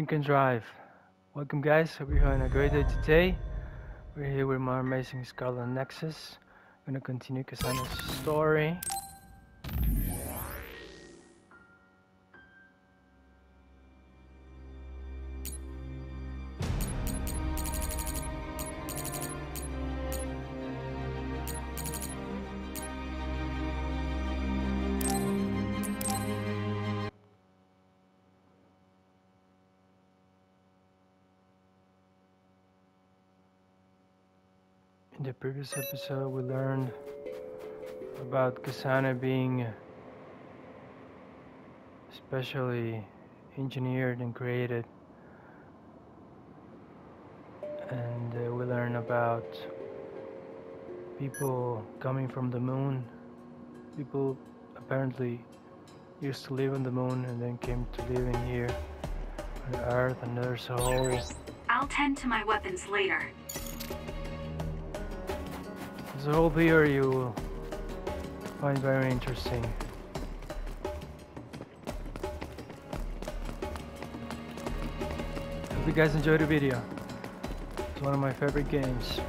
drink and drive. Welcome guys, hope you're having a great day today. We're here with more amazing SCARLET NEXUS. I'm gonna continue Kasana's story. In the previous episode we learned about Kasana being specially engineered and created, and we learned about people coming from the moon. People apparently used to live on the moon and then came to live in here on Earth, and there's a whole... I'll tend to my weapons later. There's a whole theory you will find very interesting. Hope you guys enjoyed the video. It's one of my favorite games.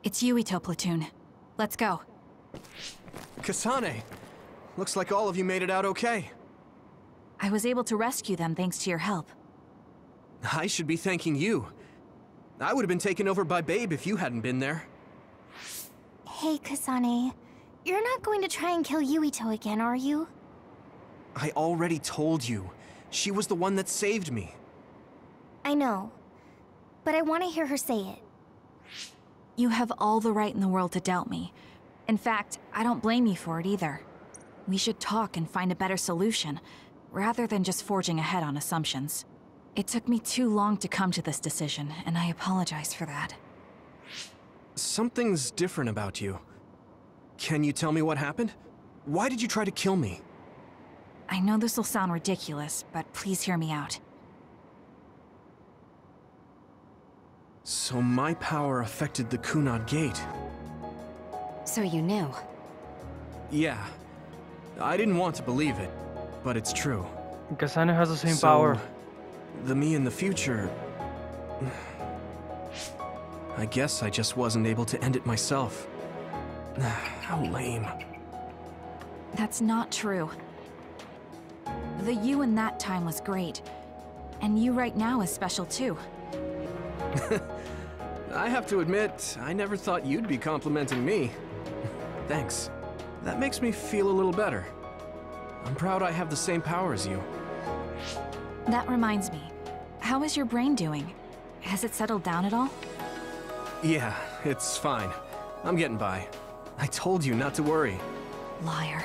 It's Yuito platoon. Let's go. Kasane! Looks like all of you made it out okay. I was able to rescue them thanks to your help. I should be thanking you. I would have been taken over by Babe if you hadn't been there. Hey, Kasane. You're not going to try and kill Yuito again, are you? I already told you. She was the one that saved me. I know. But I want to hear her say it. You have all the right in the world to doubt me. In fact, I don't blame you for it either. We should talk and find a better solution, rather than just forging ahead on assumptions. It took me too long to come to this decision, and I apologize for that. Something's different about you. Can you tell me what happened? Why did you try to kill me? I know this will sound ridiculous, but please hear me out. So my power affected the Kunad Gate. So you knew? Yeah. I didn't want to believe it, but it's true. Kasana has the same power. The me in the future... I guess I just wasn't able to end it myself. How lame. That's not true. The you in that time was great. And you right now is special too. I have to admit, I never thought you'd be complimenting me. Thanks. That makes me feel a little better. I'm proud I have the same power as you. That reminds me. How is your brain doing? Has it settled down at all? Yeah, it's fine. I'm getting by. I told you not to worry. Liar.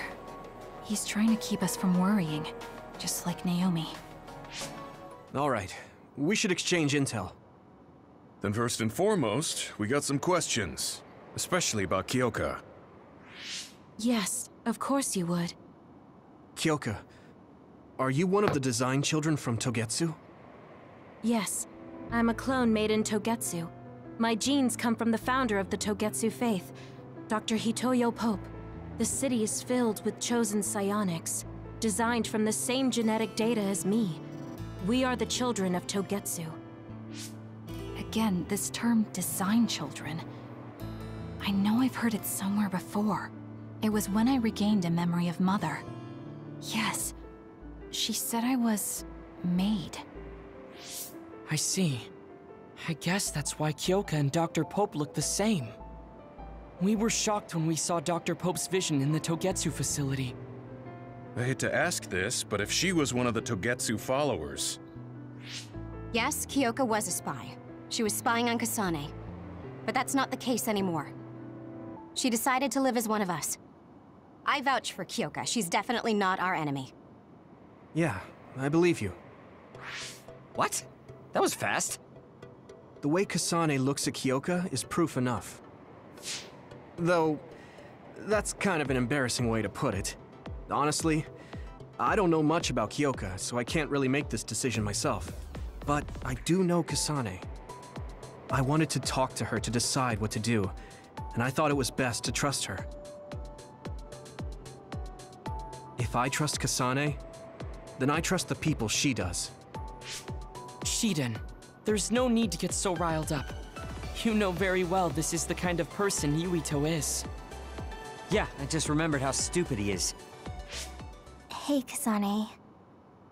He's trying to keep us from worrying, just like Naomi. All right, we should exchange intel. Then first and foremost, we got some questions, especially about Kyoka. Yes, of course you would. Kyoka, are you one of the design children from Togetsu? Yes, I'm a clone made in Togetsu. My genes come from the founder of the Togetsu faith, Dr. Hitoyo Pope. The city is filled with chosen psionics, designed from the same genetic data as me. We are the children of Togetsu. Again, this term, design children. I know I've heard it somewhere before. It was when I regained a memory of Mother. Yes, she said I was made. I see. I guess that's why Kyoka and Dr. Pope look the same. We were shocked when we saw Dr. Pope's vision in the Togetsu facility. I hate to ask this, but if she was one of the Togetsu followers... Yes, Kyoka was a spy. She was spying on Kasane. But that's not the case anymore. She decided to live as one of us. I vouch for Kyoka. She's definitely not our enemy. Yeah, I believe you. What? That was fast. The way Kasane looks at Kyoka is proof enough. Though, that's kind of an embarrassing way to put it. Honestly, I don't know much about Kyoka, so I can't really make this decision myself. But I do know Kasane. I wanted to talk to her to decide what to do, and I thought it was best to trust her. If I trust Kasane, then I trust the people she does. Shiden, there's no need to get so riled up. You know very well this is the kind of person Yuito is. Yeah, I just remembered how stupid he is. Hey, Kasane.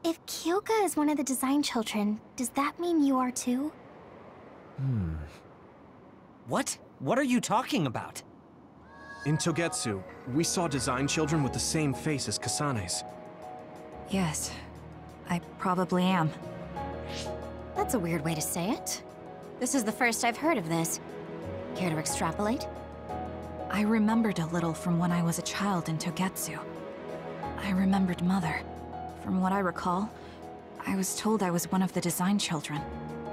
If Kyoka is one of the design children, does that mean you are too? What? What are you talking about? In Togetsu, we saw design children with the same face as Kasane's. Yes, I probably am. That's a weird way to say it. This is the first I've heard of this. Care to extrapolate? I remembered a little from when I was a child in Togetsu. I remembered Mother. From what I recall, I was told I was one of the design children.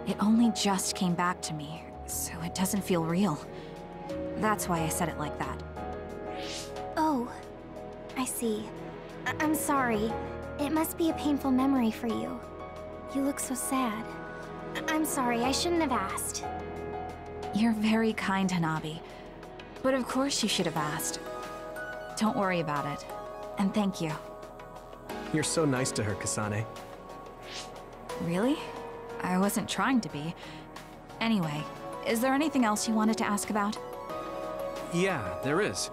It only just came back to me, so it doesn't feel real. That's why I said it like that. Oh, I see. I'm sorry. It must be a painful memory for you. You look so sad. I'm sorry, I shouldn't have asked. You're very kind, Hanabi. But of course you should have asked. Don't worry about it. And thank you. You're so nice to her, Kasane. Really? I wasn't trying to be. Anyway, is there anything else you wanted to ask about? Yeah, there is.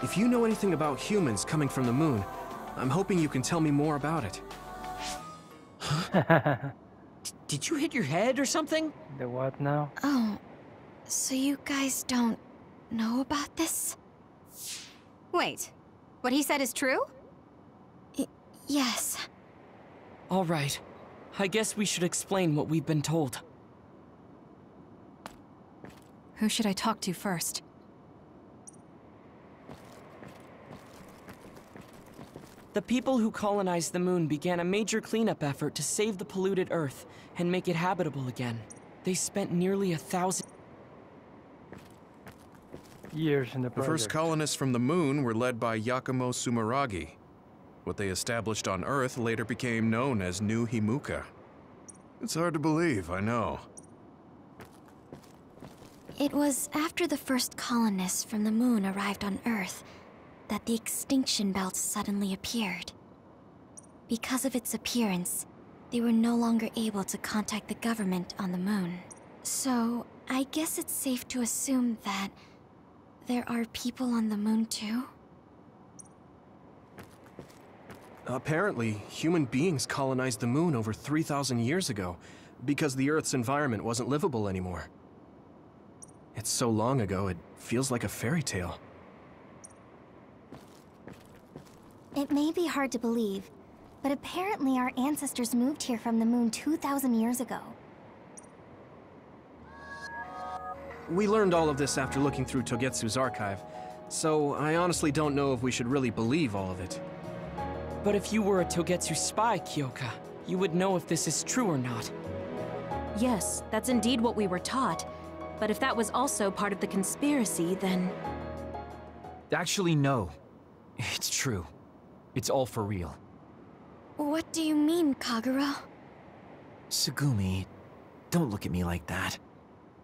If you know anything about humans coming from the moon, I'm hoping you can tell me more about it. Did you hit your head or something? The what now? Oh, so you guys don't know about this? Wait, what he said is true? Yes. All right. I guess we should explain what we've been told. Who should I talk to first? The people who colonized the moon began a major cleanup effort to save the polluted Earth and make it habitable again. They spent nearly 1,000 years in the The project. first colonists from the moon were led by Yakumo Sumeragi. What they established on Earth later became known as New Himuka. It's hard to believe, I know. It was after the first colonists from the moon arrived on Earth that the extinction belt suddenly appeared. Because of its appearance, they were no longer able to contact the government on the moon. So, I guess it's safe to assume that there are people on the moon too? Apparently, human beings colonized the moon over 3,000 years ago, because the Earth's environment wasn't livable anymore. It's so long ago, it feels like a fairy tale. It may be hard to believe, but apparently our ancestors moved here from the moon 2,000 years ago. We learned all of this after looking through Togetsu's archive, so I honestly don't know if we should really believe all of it. But if you were a Togetsu spy, Kyoka, you would know if this is true or not. Yes, that's indeed what we were taught. But if that was also part of the conspiracy, then... Actually, no. It's true. It's all for real. What do you mean, Kagura? Tsugumi, don't look at me like that.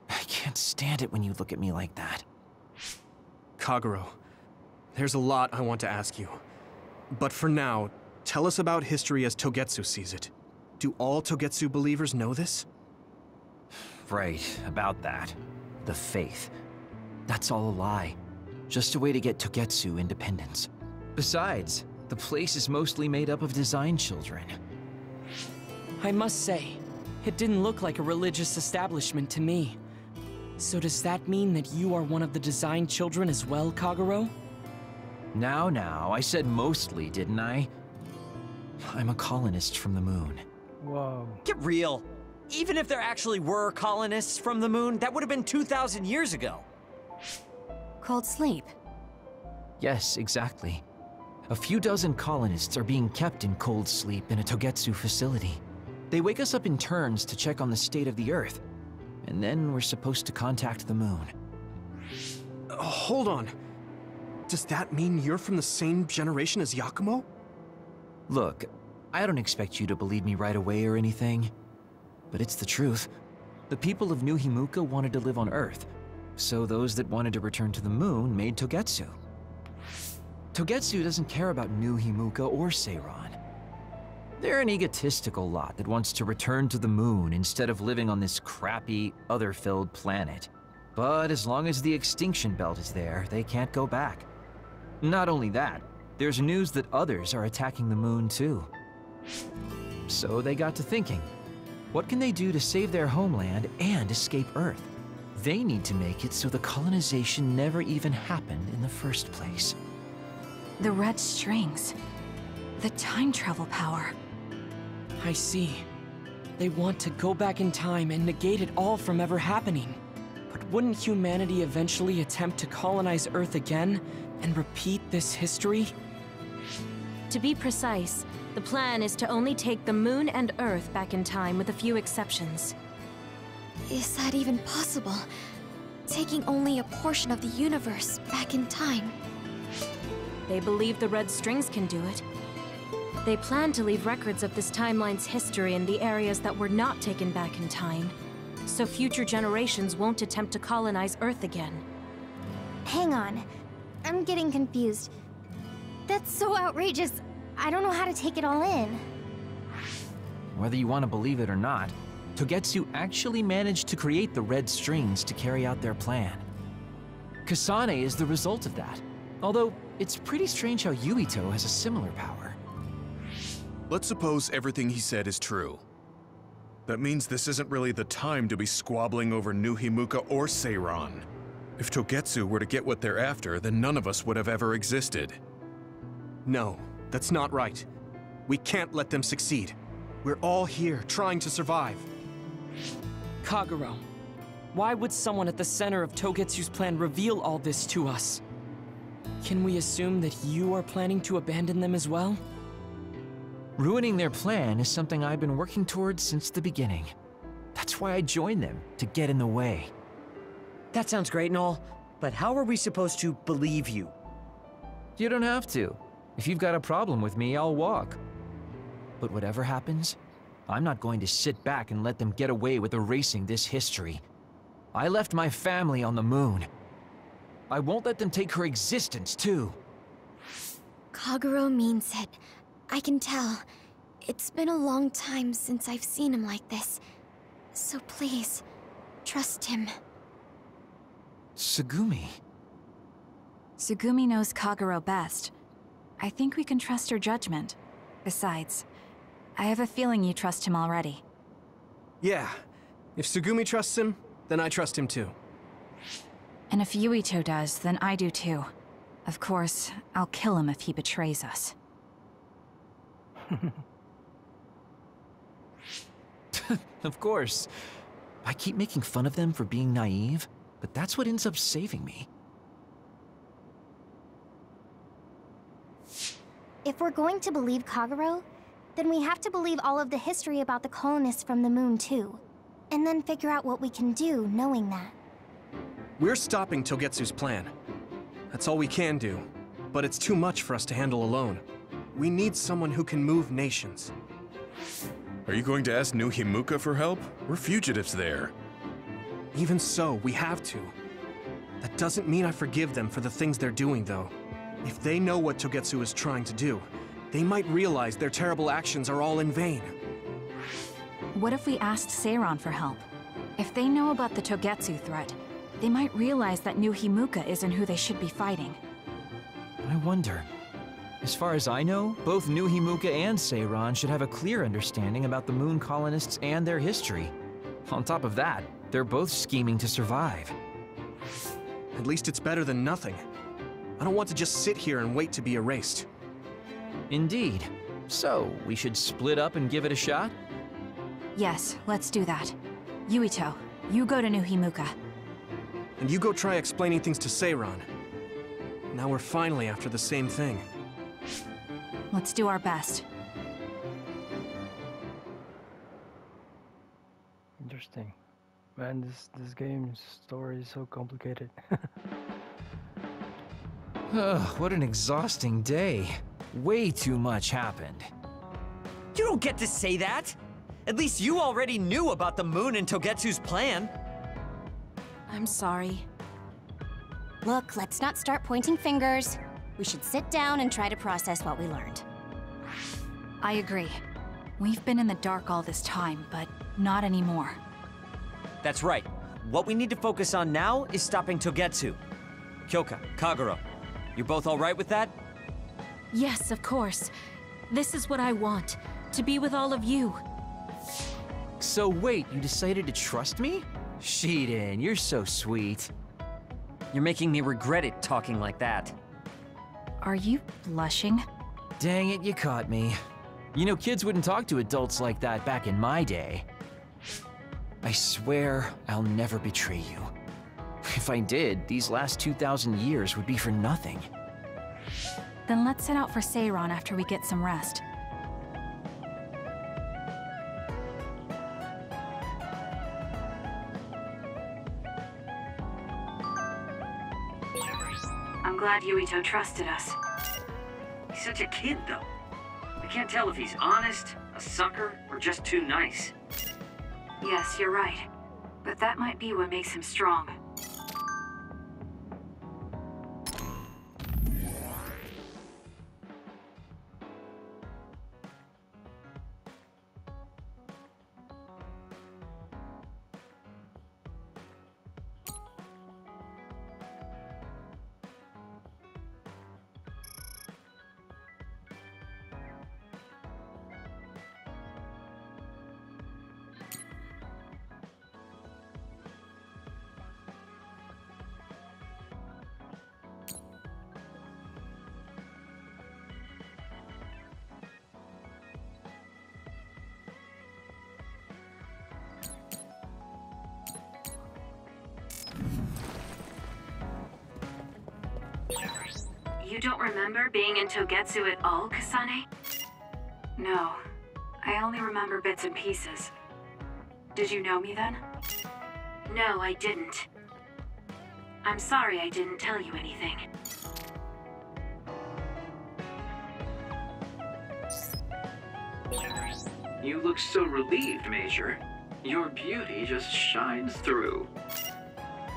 I can't stand it when you look at me like that. Kaguro, there's a lot I want to ask you. But for now, tell us about history as Togetsu sees it. Do all Togetsu believers know this? Right, about that. The faith. That's all a lie. Just a way to get Togetsu independence. Besides, the place is mostly made up of design children. I must say, it didn't look like a religious establishment to me. So does that mean that you are one of the design children as well, Kaguro? Now, I said mostly, didn't I? I'm a colonist from the moon. Wow. Get real. Even if there actually were colonists from the moon, that would have been 2,000 years ago. Cold sleep. Yes, exactly. A few dozen colonists are being kept in cold sleep in a Togetsu facility. They wake us up in turns to check on the state of the Earth, and then we're supposed to contact the moon. Hold on. Does that mean you're from the same generation as Yakumo? Look, I don't expect you to believe me right away or anything, but it's the truth. The people of New Himuka wanted to live on Earth, so those that wanted to return to the moon made Togetsu. Togetsu doesn't care about New Himuka or Seiran. They're an egotistical lot that wants to return to the moon instead of living on this crappy, other-filled planet. But as long as the extinction belt is there, they can't go back. Not only that, there's news that others are attacking the moon too. So they got to thinking, what can they do to save their homeland and escape Earth? They need to make it so the colonization never even happened in the first place. The red strings. The time travel power. I see. They want to go back in time and negate it all from ever happening. But wouldn't humanity eventually attempt to colonize Earth again and repeat this history? To be precise, the plan is to only take the moon and Earth back in time with a few exceptions. Is that even possible? Taking only a portion of the universe back in time? They believe the red strings can do it. They plan to leave records of this timeline's history in the areas that were not taken back in time, so future generations won't attempt to colonize Earth again. Hang on. I'm getting confused. That's so outrageous. I don't know how to take it all in. Whether you want to believe it or not, Togetsu actually managed to create the red strings to carry out their plan. Kasane is the result of that, although it's pretty strange how Yuito has a similar power. Let's suppose everything he said is true. That means this isn't really the time to be squabbling over New Himuka or Seiran. If Togetsu were to get what they're after, then none of us would have ever existed. No, that's not right. We can't let them succeed. We're all here trying to survive. Kagero, why would someone at the center of Togetsu's plan reveal all this to us? Can we assume that you are planning to abandon them as well? Ruining their plan is something I've been working towards since the beginning. That's why I joined them, to get in the way. That sounds great and all, but how are we supposed to believe you? You don't have to. If you've got a problem with me, I'll walk. But whatever happens, I'm not going to sit back and let them get away with erasing this history. I left my family on the moon. I won't let them take her existence, too. Kagero means it. I can tell. It's been a long time since I've seen him like this. So please, trust him. Tsugumi. Tsugumi knows Kagero best. I think we can trust her judgment. Besides, I have a feeling you trust him already. Yeah. If Tsugumi trusts him, then I trust him too. And if Yuito does, then I do too. Of course, I'll kill him if he betrays us. Of course. I keep making fun of them for being naive, but that's what ends up saving me. If we're going to believe Kagero, then we have to believe all of the history about the colonists from the moon too. And then figure out what we can do knowing that. We're stopping Togetsu's plan. That's all we can do. But it's too much for us to handle alone. We need someone who can move nations. Are you going to ask New Himuka for help? We're fugitives there. Even so, we have to. That doesn't mean I forgive them for the things they're doing, though. If they know what Togetsu is trying to do, they might realize their terrible actions are all in vain. What if we asked Seiran for help? If they know about the Togetsu threat, they might realize that New Himuka isn't who they should be fighting. I wonder. As far as I know, both New Himuka and Seiran should have a clear understanding about the moon colonists and their history. On top of that, they're both scheming to survive. At least it's better than nothing. I don't want to just sit here and wait to be erased. Indeed. So, we should split up and give it a shot? Yes, let's do that. Yuito, you go to New Himuka. And you go try explaining things to Seiran. Now we're finally after the same thing. Let's do our best. Interesting. Man, this game's story is so complicated. What an exhausting day. Way too much happened. You don't get to say that! At least you already knew about the moon and Togetsu's plan. I'm sorry. Look, let's not start pointing fingers. We should sit down and try to process what we learned. I agree. We've been in the dark all this time, but not anymore. That's right. What we need to focus on now is stopping Togetsu. Kyoka, Kagero, you both all right with that? Yes, of course. This is what I want, to be with all of you. So wait, you decided to trust me? Shiden, you're so sweet. You're making me regret it talking like that. Are you blushing? Dang it, you caught me. You know, kids wouldn't talk to adults like that back in my day. I swear I'll never betray you. If I did, these last 2,000 years would be for nothing. Then let's head out for Seiron after we get some rest. I'm glad Yuito trusted us. He's such a kid, though. I can't tell if he's honest, a sucker, or just too nice. Yes, you're right. But that might be what makes him strong. You don't remember being in Togetsu at all, Kasane? No. I only remember bits and pieces. Did you know me then? No, I didn't. I'm sorry I didn't tell you anything. You look so relieved, Major. Your beauty just shines through.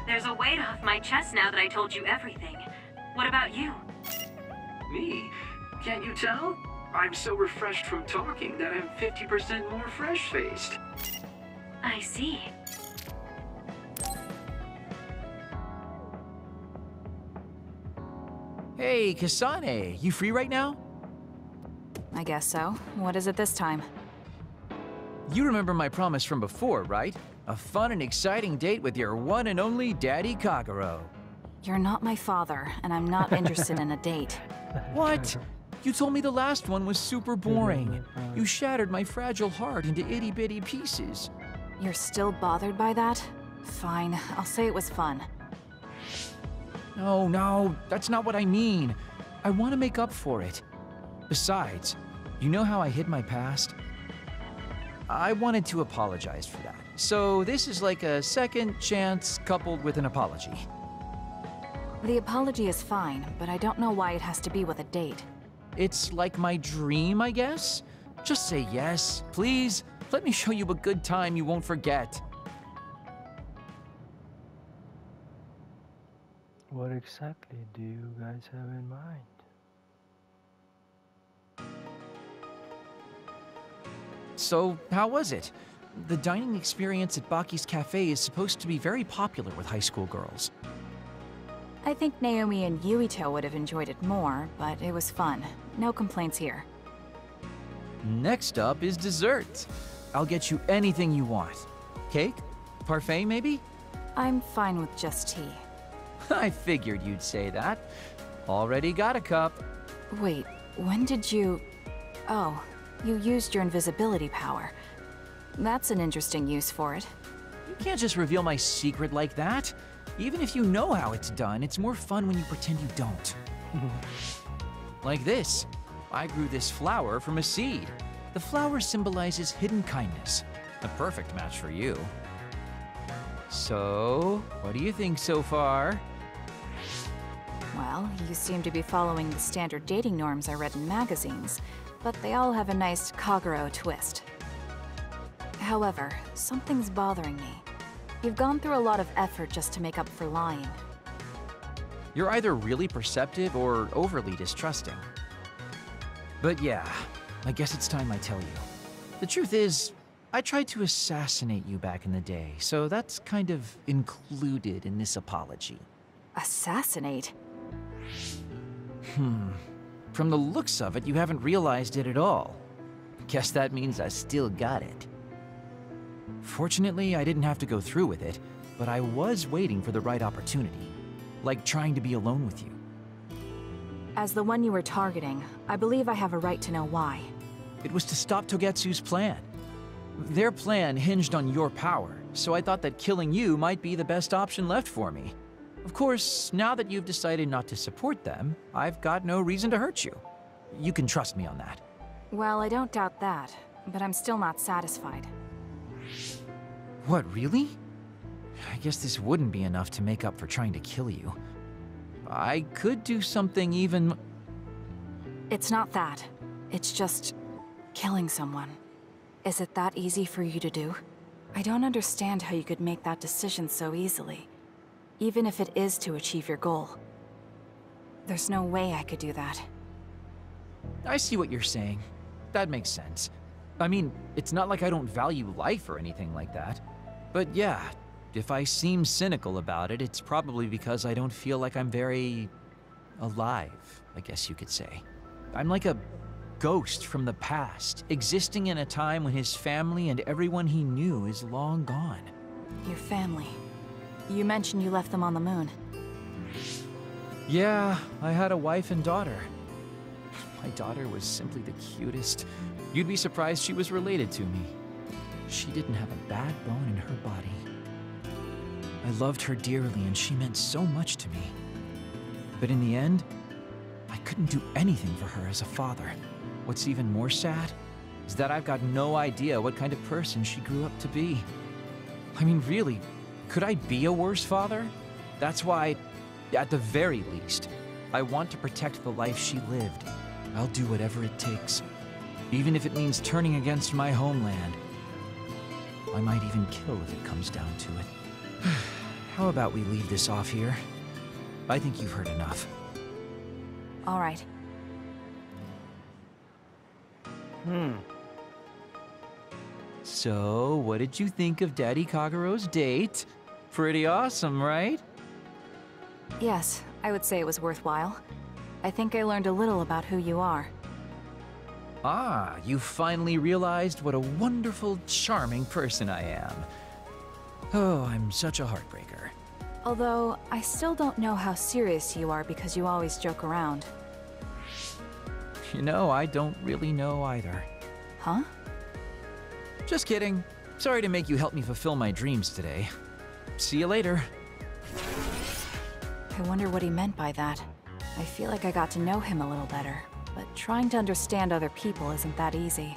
There's a weight off my chest now that I told you everything. What about you? Me? Can't you tell? I'm so refreshed from talking that I'm 50% more fresh-faced. I see. Hey, Kasane, you free right now? I guess so. What is it this time? You remember my promise from before, right? A fun and exciting date with your one and only Daddy Kagero. You're not my father, and I'm not interested in a date. What? You told me the last one was super boring. You shattered my fragile heart into itty-bitty pieces. You're still bothered by that? Fine, I'll say it was fun. No, that's not what I mean. I want to make up for it. Besides, you know how I hid my past? I wanted to apologize for that. So this is like a second chance coupled with an apology. The apology is fine, but I don't know why it has to be with a date. It's like my dream, I guess? Just say yes, please. Let me show you a good time you won't forget. What exactly do you guys have in mind? So, how was it? The dining experience at Baki's Cafe is supposed to be very popular with high school girls. I think Naomi and Yuito would have enjoyed it more, but it was fun. No complaints here. Next up is dessert. I'll get you anything you want. Cake? Parfait, maybe? I'm fine with just tea. I figured you'd say that. Already got a cup. Wait, when did you... Oh, you used your invisibility power. That's an interesting use for it. You can't just reveal my secret like that. Even if you know how it's done, it's more fun when you pretend you don't. Like this. I grew this flower from a seed. The flower symbolizes hidden kindness. A perfect match for you. So, what do you think so far? Well, you seem to be following the standard dating norms I read in magazines, but they all have a nice Kagero twist. However, something's bothering me. You've gone through a lot of effort just to make up for lying. You're either really perceptive or overly distrusting. But yeah, I guess it's time I tell you. The truth is, I tried to assassinate you back in the day, so that's kind of included in this apology. Assassinate? From the looks of it, you haven't realized it at all. Guess that means I still got it. Fortunately, I didn't have to go through with it, but I was waiting for the right opportunity. Like trying to be alone with you. As the one you were targeting, I believe I have a right to know why. It was to stop Togetsu's plan. Their plan hinged on your power, so I thought that killing you might be the best option left for me. Of course, now that you've decided not to support them, I've got no reason to hurt you. You can trust me on that. Well, I don't doubt that, but I'm still not satisfied. What, really? I guess this wouldn't be enough to make up for trying to kill you. I could do something even... It's not that. It's just... killing someone. Is it that easy for you to do? I don't understand how you could make that decision so easily, even if it is to achieve your goal. There's no way I could do that. I see what you're saying. That makes sense. I mean, it's not like I don't value life or anything like that. But yeah, if I seem cynical about it, it's probably because I don't feel like I'm very... alive, I guess you could say. I'm like a ghost from the past, existing in a time when his family and everyone he knew is long gone. Your family. You mentioned you left them on the moon. Yeah, I had a wife and daughter. My daughter was simply the cutest. You'd be surprised she was related to me. She didn't have a bad bone in her body. I loved her dearly and she meant so much to me. But in the end, I couldn't do anything for her as a father. What's even more sad is that I've got no idea what kind of person she grew up to be. I mean, really, could I be a worse father? That's why, at the very least, I want to protect the life she lived. I'll do whatever it takes, even if it means turning against my homeland. I might even kill if it comes down to it. How about we leave this off here? I think you've heard enough. All right. So, what did you think of Daddy Kagero's date? Pretty awesome, right? Yes, I would say it was worthwhile. I think I learned a little about who you are. Ah, you finally realized what a wonderful, charming person I am. Oh, I'm such a heartbreaker. Although, I still don't know how serious you are because you always joke around. You know, I don't really know either. Huh? Just kidding. Sorry to make you help me fulfill my dreams today. See you later. I wonder what he meant by that. I feel like I got to know him a little better, but trying to understand other people isn't that easy.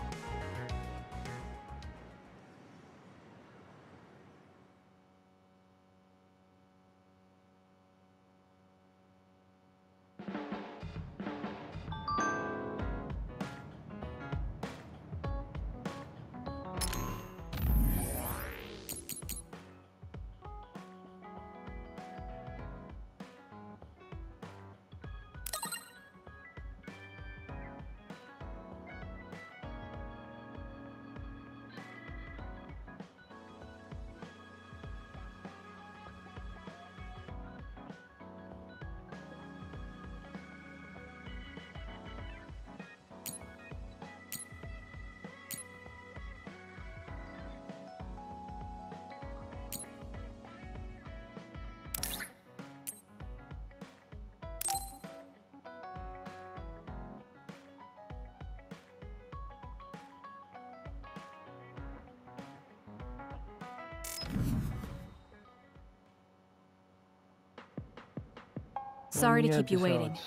Sorry to keep you waiting.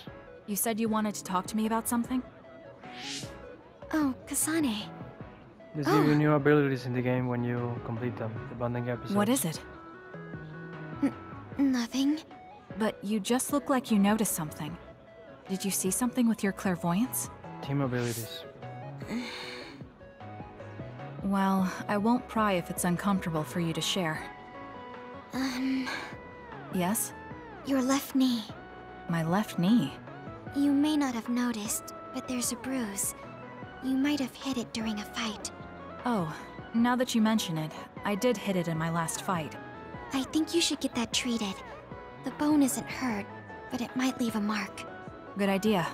You said you wanted to talk to me about something? Oh, Kasane. There's new new abilities in the game when you complete them, the bonding episodes. What is it? Nothing. But you just look like you noticed something. Did you see something with your clairvoyance? Team abilities. Well, I won't pry if it's uncomfortable for you to share. Yes? Your left knee. My left knee. You may not have noticed, but there's a bruise. You might have hit it during a fight. Oh, now that you mention it, I did hit it in my last fight. I think you should get that treated. The bone isn't hurt, but it might leave a mark. Good idea.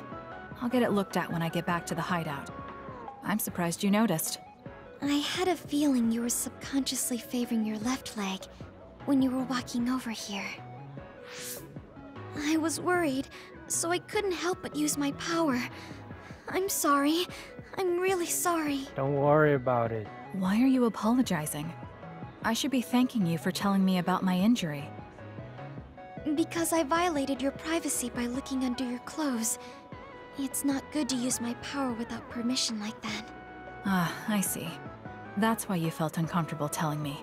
I'll get it looked at when I get back to the hideout. I'm surprised you noticed. I had a feeling you were subconsciously favoring your left leg when you were walking over here. I was worried, so I couldn't help but use my power. I'm sorry. I'm really sorry. Don't worry about it. Why are you apologizing? I should be thanking you for telling me about my injury. Because I violated your privacy by looking under your clothes. It's not good to use my power without permission like that. Ah, I see. That's why you felt uncomfortable telling me.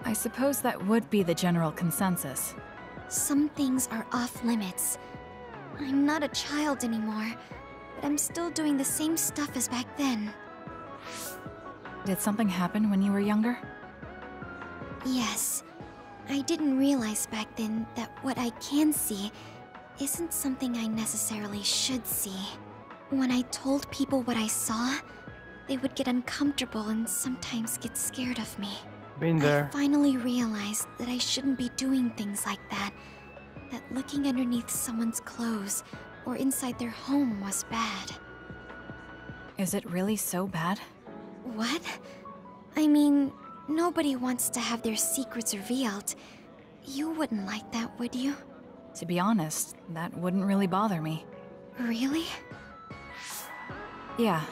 I suppose that would be the general consensus. Some things are off limits. I'm not a child anymore, but I'm still doing the same stuff as back then. Did something happen when you were younger? Yes. I didn't realize back then that what I can see isn't something I necessarily should see. When I told people what I saw, they would get uncomfortable and sometimes get scared of me. Been there. I finally realized that I shouldn't be doing things like that. That looking underneath someone's clothes or inside their home was bad. Is it really so bad? What? I mean, nobody wants to have their secrets revealed. You wouldn't like that, would you? To be honest, that wouldn't really bother me. Really? Yeah,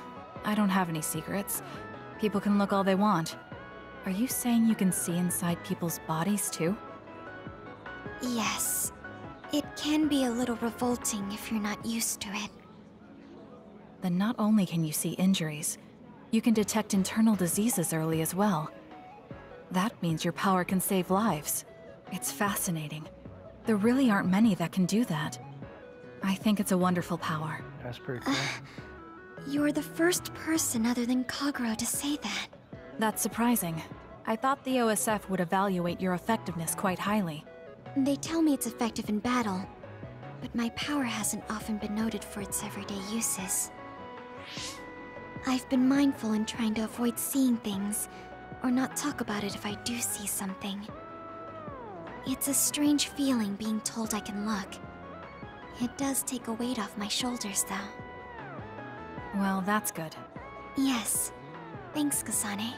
I don't have any secrets. People can look all they want. Are you saying you can see inside people's bodies too? Yes. It can be a little revolting if you're not used to it. Then not only can you see injuries, you can detect internal diseases early as well. That means your power can save lives. It's fascinating. There really aren't many that can do that. I think it's a wonderful power. That's pretty cool. You're the first person other than Kagero to say that. That's surprising. I thought the OSF would evaluate your effectiveness quite highly. They tell me it's effective in battle, but my power hasn't often been noted for its everyday uses. I've been mindful in trying to avoid seeing things, or not talk about it if I do see something. It's a strange feeling being told I can look. It does take a weight off my shoulders, though. Well, that's good. Yes. Thanks, Kasane.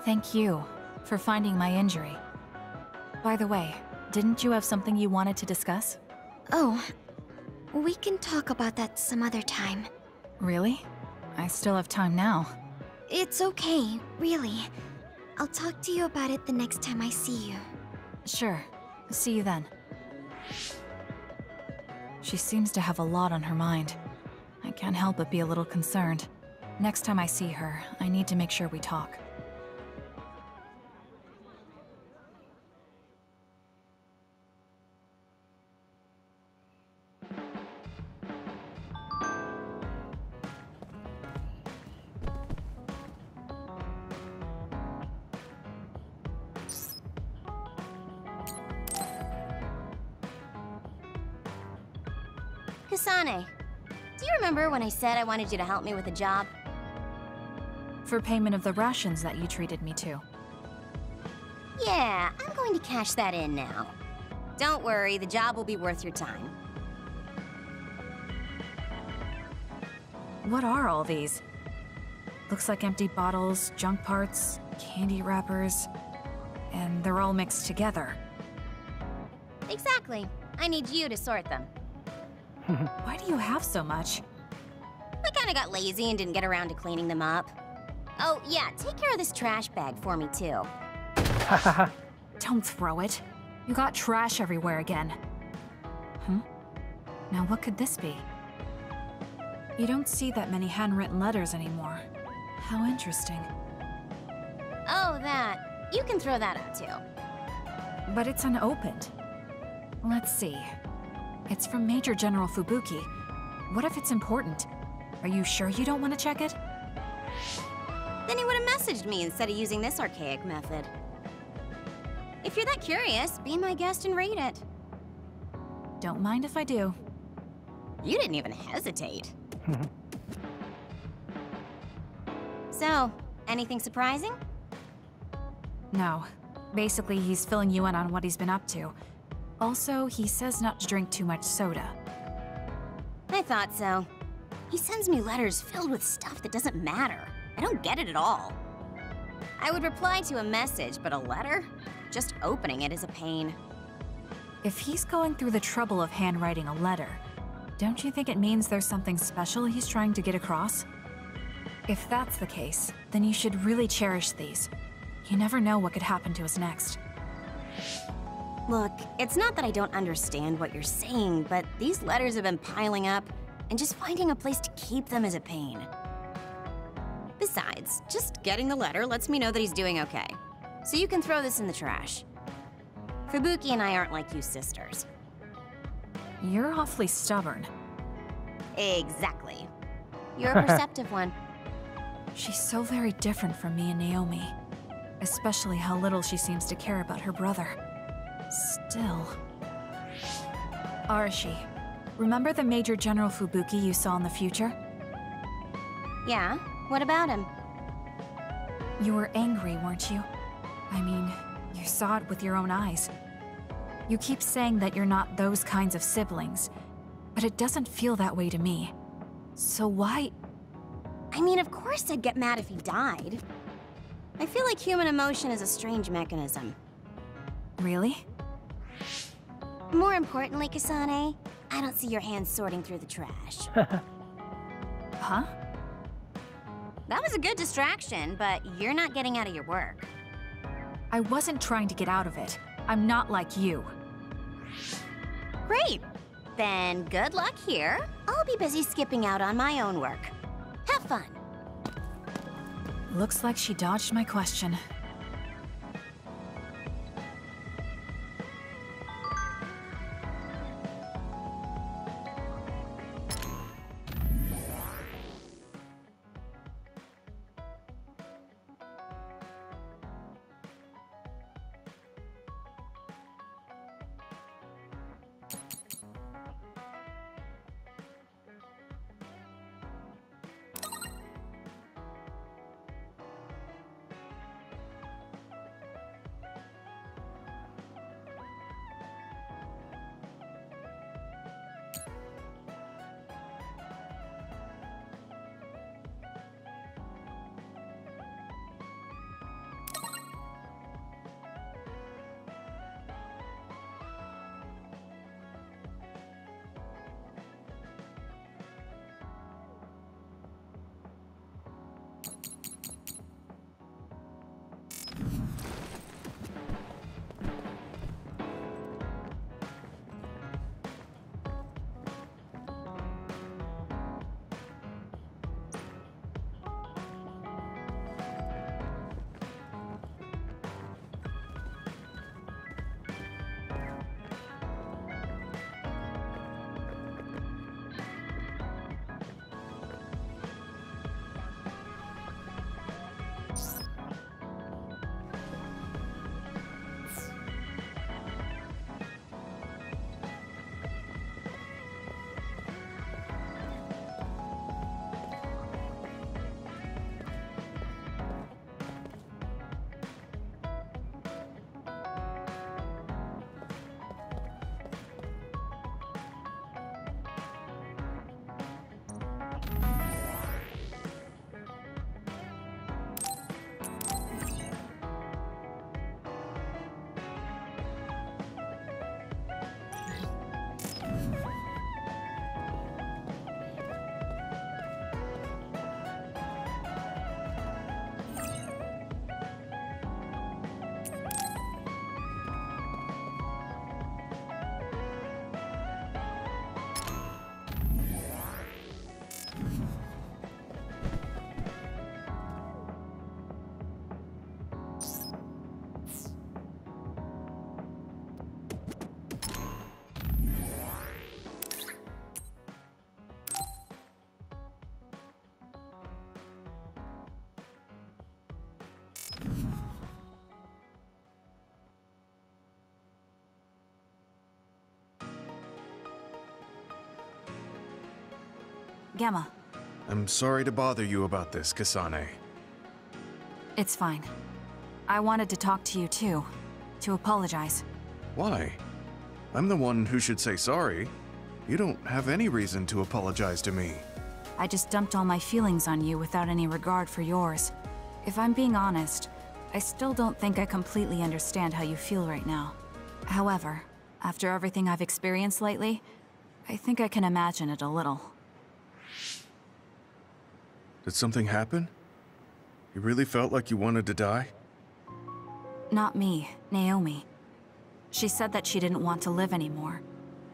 Thank you for finding my injury. By the way, didn't you have something you wanted to discuss? Oh, we can talk about that some other time. Really? I still have time now. It's okay, really. I'll talk to you about it the next time I see you. Sure. See you then. She seems to have a lot on her mind. I can't help but be a little concerned. Next time I see her, I need to make sure we talk. Kasane, do you remember when I said I wanted you to help me with a job? For payment of the rations that you treated me to. Yeah, I'm going to cash that in now. Don't worry, the job will be worth your time. What are all these? Looks like empty bottles, junk parts, candy wrappers, and they're all mixed together. Exactly. I need you to sort them. Why do you have so much? I kinda got lazy and didn't get around to cleaning them up. Oh, yeah, take care of this trash bag for me, too. Don't throw it. You got trash everywhere again. Now what could this be? You don't see that many handwritten letters anymore. How interesting. Oh, that. You can throw that out, too. But it's unopened. Let's see. It's from Major General Fubuki. What if it's important? Are you sure you don't want to check it? Then he would have messaged me instead of using this archaic method. If you're that curious, be my guest and read it. Don't mind if I do. You didn't even hesitate. So, anything surprising? No. Basically, he's filling you in on what he's been up to. Also, he says not to drink too much soda. I thought so. He sends me letters filled with stuff that doesn't matter. I don't get it at all. I would reply to a message, but a letter? Just opening it is a pain. If he's going through the trouble of handwriting a letter, don't you think it means there's something special he's trying to get across? If that's the case, then you should really cherish these. You never know what could happen to us next. Look, it's not that I don't understand what you're saying, but these letters have been piling up, and just finding a place to keep them is a pain. Besides, just getting the letter lets me know that he's doing okay. So you can throw this in the trash. Fubuki and I aren't like you sisters. You're awfully stubborn. Exactly. You're a perceptive one. She's so very different from me and Naomi. Especially how little she seems to care about her brother. Still... Arashi, remember the Major General Fubuki you saw in the future? Yeah? What about him? You were angry, weren't you? I mean, you saw it with your own eyes. You keep saying that you're not those kinds of siblings, but it doesn't feel that way to me. So why... I mean, of course I'd get mad if he died. I feel like human emotion is a strange mechanism. Really? More importantly, Kasane, I don't see your hands sorting through the trash. Huh? That was a good distraction, but you're not getting out of your work. I wasn't trying to get out of it. I'm not like you. Great! Then good luck here. I'll be busy skipping out on my own work. Have fun! Looks like she dodged my question. Gemma. I'm sorry to bother you about this, Kasane. It's fine. I wanted to talk to you too. To apologize. Why? I'm the one who should say sorry. You don't have any reason to apologize to me. I just dumped all my feelings on you without any regard for yours. If I'm being honest, I still don't think I completely understand how you feel right now. However, after everything I've experienced lately, I think I can imagine it a little. Did something happen? You really felt like you wanted to die? Not me, Naomi. She said that she didn't want to live anymore.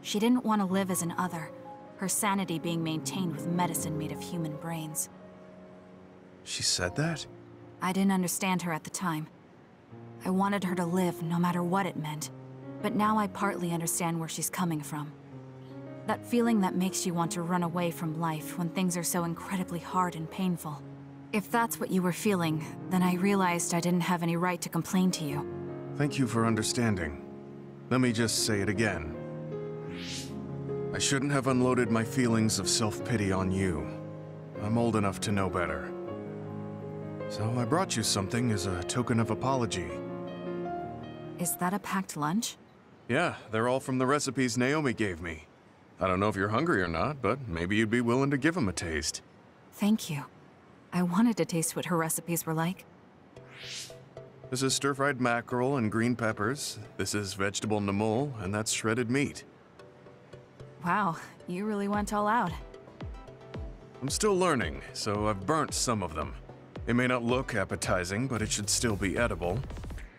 She didn't want to live as an other, her sanity being maintained with medicine made of human brains. She said that? I didn't understand her at the time. I wanted her to live no matter what it meant, but now I partly understand where she's coming from. That feeling that makes you want to run away from life when things are so incredibly hard and painful. If that's what you were feeling, then I realized I didn't have any right to complain to you. Thank you for understanding. Let me just say it again. I shouldn't have unloaded my feelings of self-pity on you. I'm old enough to know better. So I brought you something as a token of apology. Is that a packed lunch? Yeah, they're all from the recipes Naomi gave me. I don't know if you're hungry or not, but maybe you'd be willing to give them a taste. Thank you. I wanted to taste what her recipes were like. This is stir-fried mackerel and green peppers. This is vegetable namul, and that's shredded meat. Wow, you really went all out. I'm still learning, so I've burnt some of them. It may not look appetizing, but it should still be edible.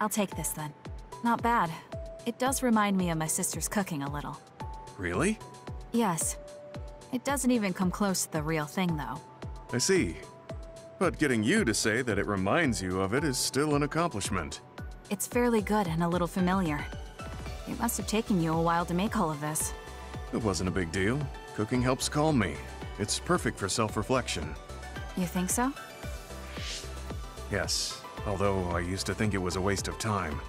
I'll take this then. Not bad. It does remind me of my sister's cooking a little. Really? Yes. It doesn't even come close to the real thing, though. I see. But getting you to say that it reminds you of it is still an accomplishment. It's fairly good and a little familiar. It must have taken you a while to make all of this. It wasn't a big deal. Cooking helps calm me. It's perfect for self-reflection. You think so? Yes, although I used to think it was a waste of time.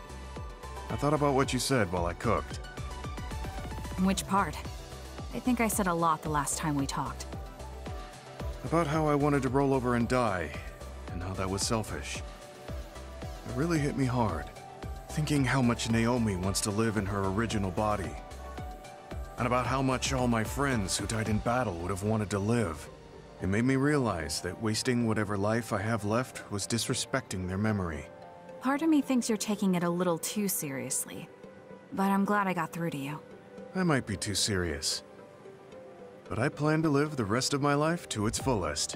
I thought about what you said while I cooked. Which part? I think I said a lot the last time we talked. About how I wanted to roll over and die, and how that was selfish. It really hit me hard, thinking how much Naomi wants to live in her original body. And about how much all my friends who died in battle would have wanted to live. It made me realize that wasting whatever life I have left was disrespecting their memory. Part of me thinks you're taking it a little too seriously, but I'm glad I got through to you. I might be too serious. But I plan to live the rest of my life to its fullest.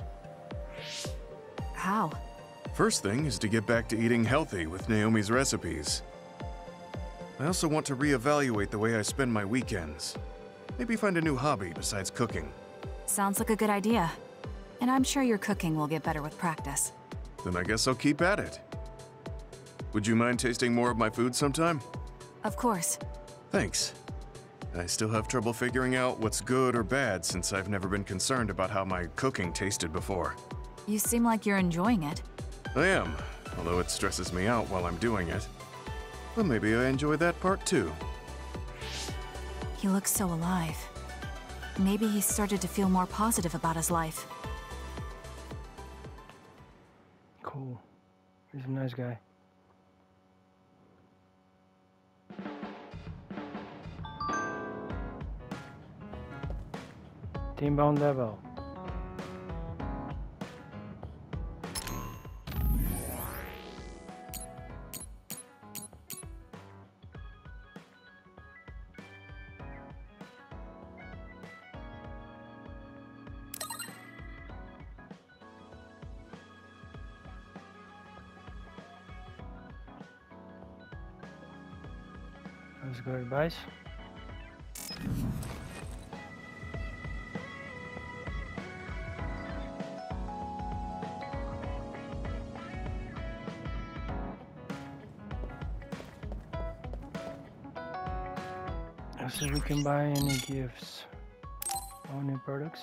How? First thing is to get back to eating healthy with Naomi's recipes. I also want to reevaluate the way I spend my weekends. Maybe find a new hobby besides cooking. Sounds like a good idea. And I'm sure your cooking will get better with practice. Then I guess I'll keep at it. Would you mind tasting more of my food sometime? Of course. Thanks. I still have trouble figuring out what's good or bad since I've never been concerned about how my cooking tasted before. You seem like you're enjoying it. I am, although it stresses me out while I'm doing it. But maybe I enjoy that part too. He looks so alive. Maybe he started to feel more positive about his life. Cool. He's a nice guy. Team-bound level. That's good advice. So we can buy any gifts or any products.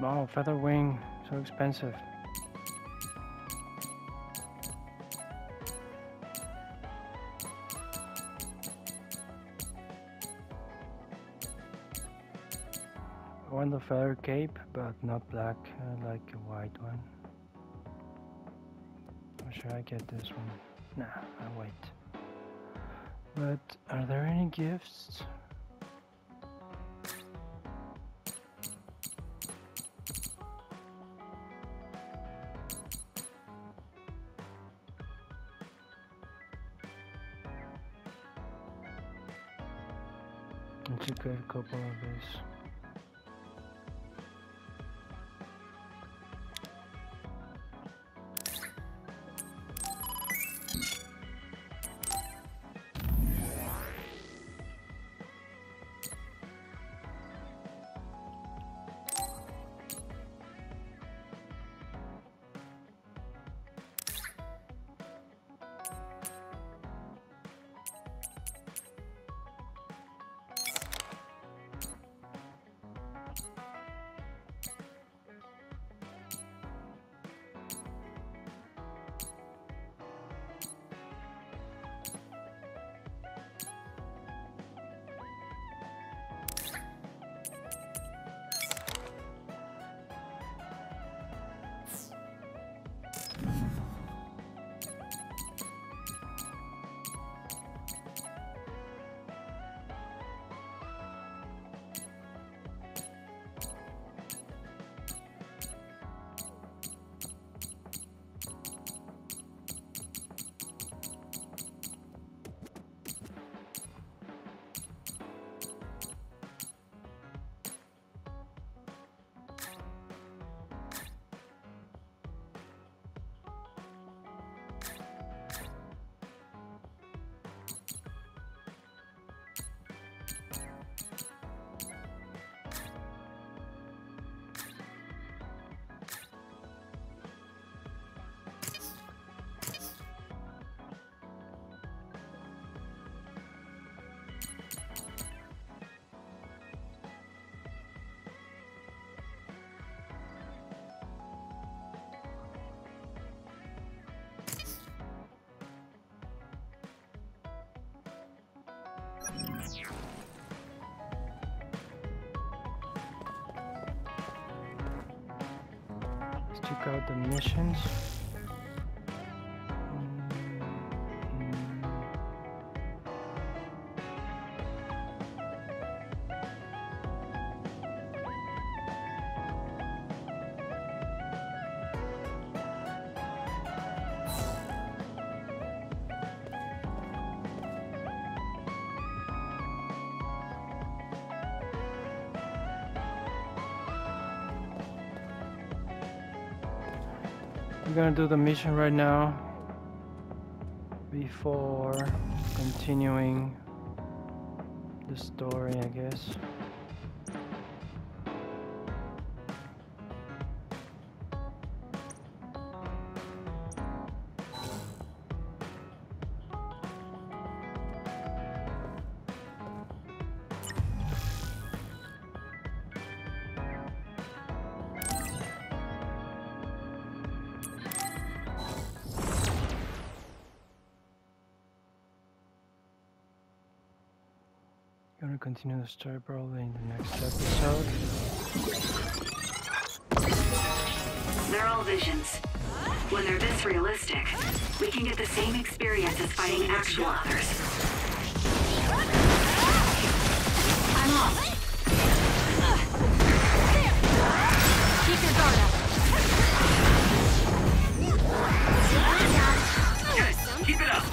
Oh, feather wing, so expensive. I want the feather cape, but not black. I like a white one. Or should I get this one? Nah, I'll wait. But are there any gifts? Let's get a couple of these. Let's check out the missions. We're gonna do the mission right now before continuing the story, I guess. Gonna continue the story probably in the next episode. They're all visions. When they're this realistic, we can get the same experience as fighting actual others. I'm off. Keep your guard up. Good. Keep it up.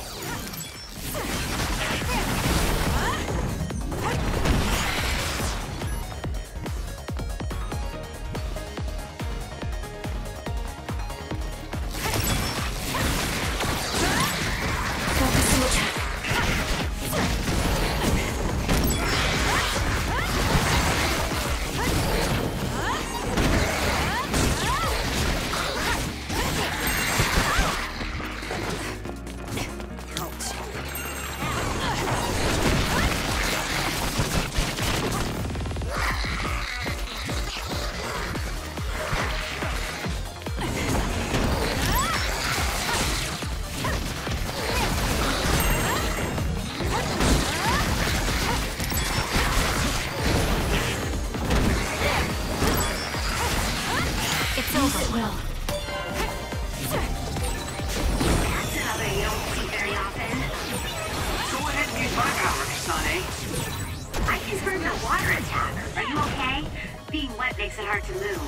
confirmed a water attack. Are you okay? Being wet makes it hard to move.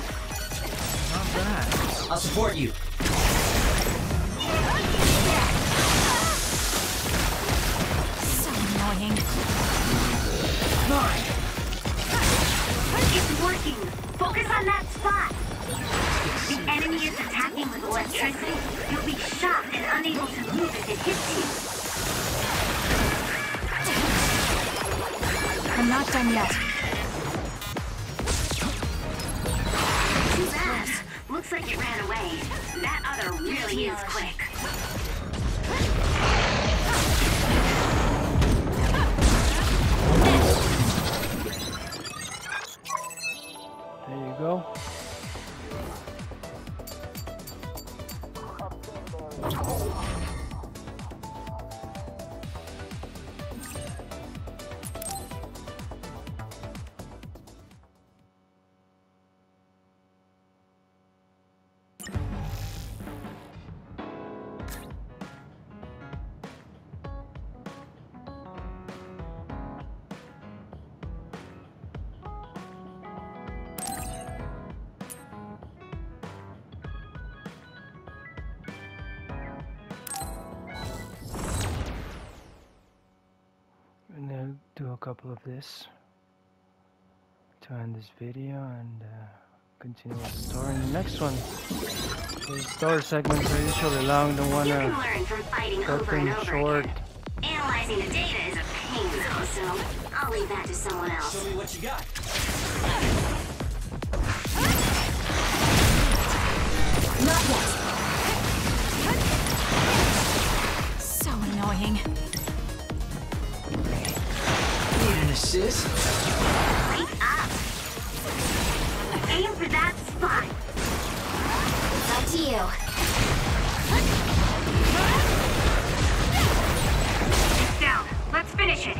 Not bad. I'll support you. So annoying. Fine. It's working. Focus on that spot. The enemy is attacking with electricity. You'll be shocked and unable to move if it hits you. I'm not done yet. Too bad. Looks like it ran away. That other really is quick. There you go. And I'll do a couple of this to end this video and continue with the story in the next one. The story segments are usually long, don't want You can to learn from fighting cut over and them over short. again. Analyzing the data is a pain though, so I'll leave that to someone else. Show me what you got. Not yet. So annoying. Need an assist? Wake up! Aim for that spot! It's up to you. It's down. Let's finish it.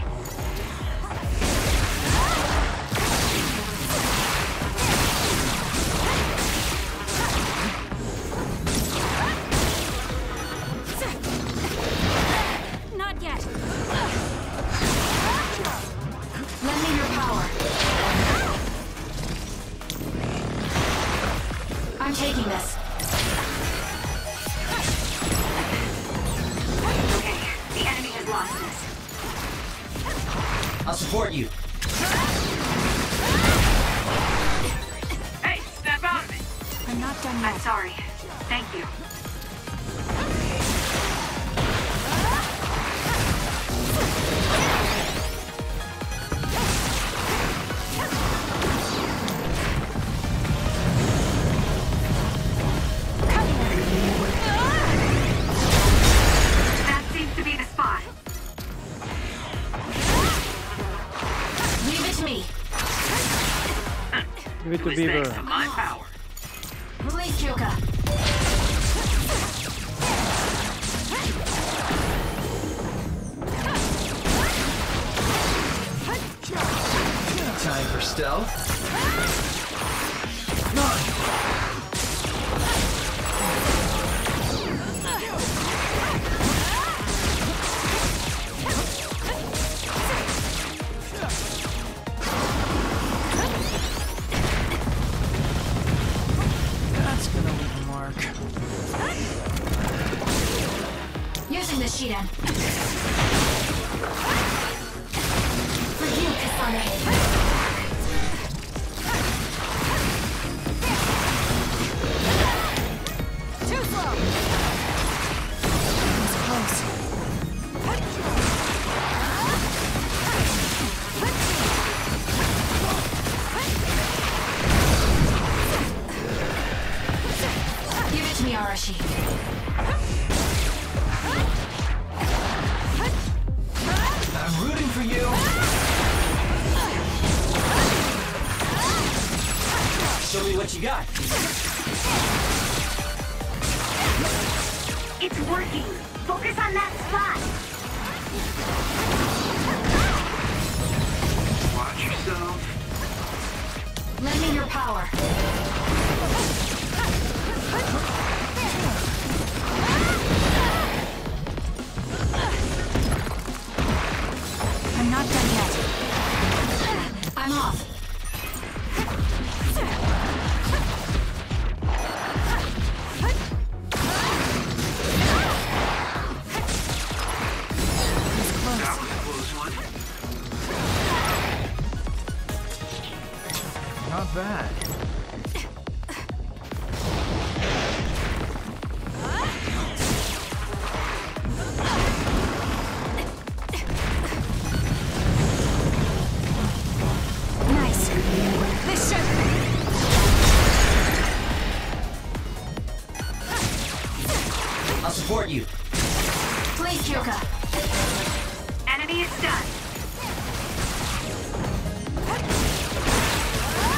Not yet. Lend me your power. I'm taking this. Okay, the enemy has lost this. I'll support you. Hey, step out of it! I'm not done I'm yet. sorry. Thank you. That seems to be the spot. Leave it to me. Give it to Who's Beaver. next to my power? Release Kyoka. Time for stealth. That's gonna leave a mark. Using the Shiden. For you, Kasane. Too slow. It was close. Give it to me, Arashi. I'm rooting for you. Show me what you got. It's working. Focus on that spot. Watch yourself. Lend me your power. I'm not done yet. Not bad. Nice. This should... I'll support you. Please, Kyoka. Enemy is stunned.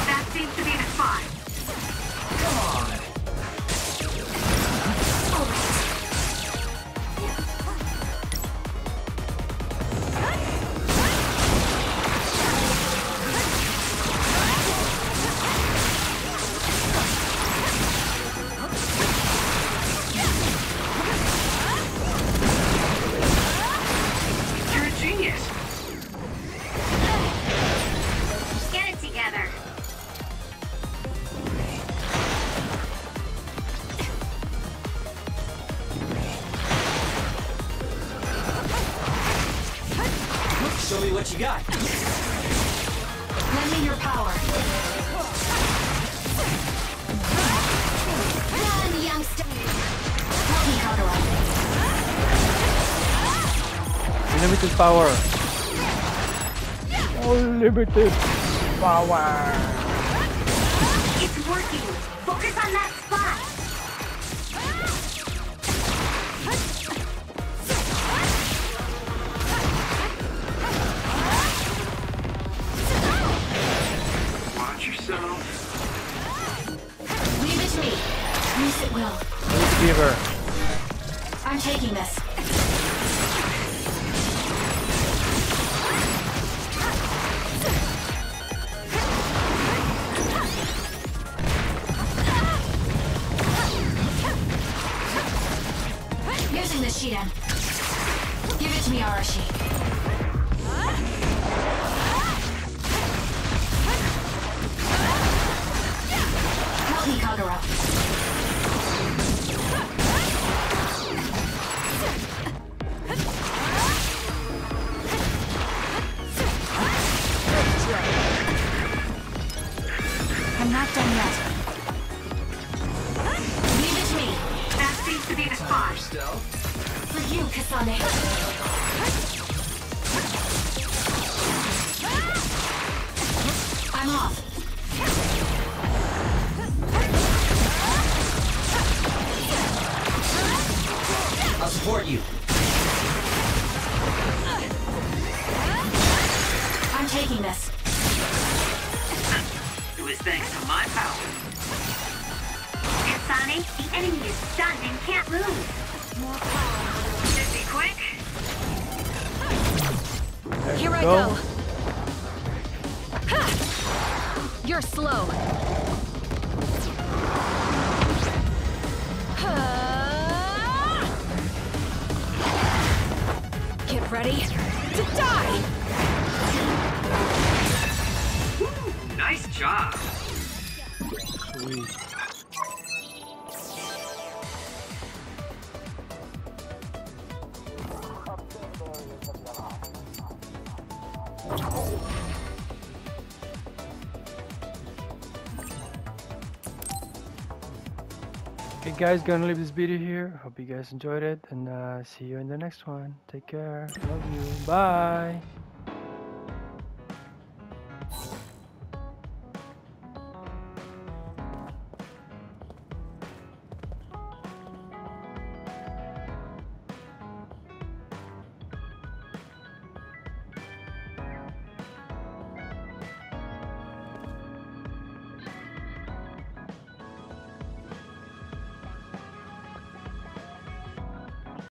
That seems to be the spot. Come on. You're a genius. Get it together. Show me what you got. Lend me your power. Run, youngster! Help me, Kagura. Unlimited power. Unlimited power. It's working. Focus on that spot. Watch yourself. Leave it to me. Use it will. Beaver. I'm taking this. Using the Shiden. Give it to me, Arashi. Help me, Kagura. I'm not done yet. Leave it to me. That seems to be the spot. For you, Kasane. I'm off. I'll support you. I'm taking this. It was thanks to my power. Kasane, the enemy is stunned and can't move. Should be quick. Here I go. Ha! You're slow. Get ready to die! Woo, nice job. Sweet. Okay guys, gonna leave this video here. Hope you guys enjoyed it, and see you in the next one. Take care. Love you. Bye.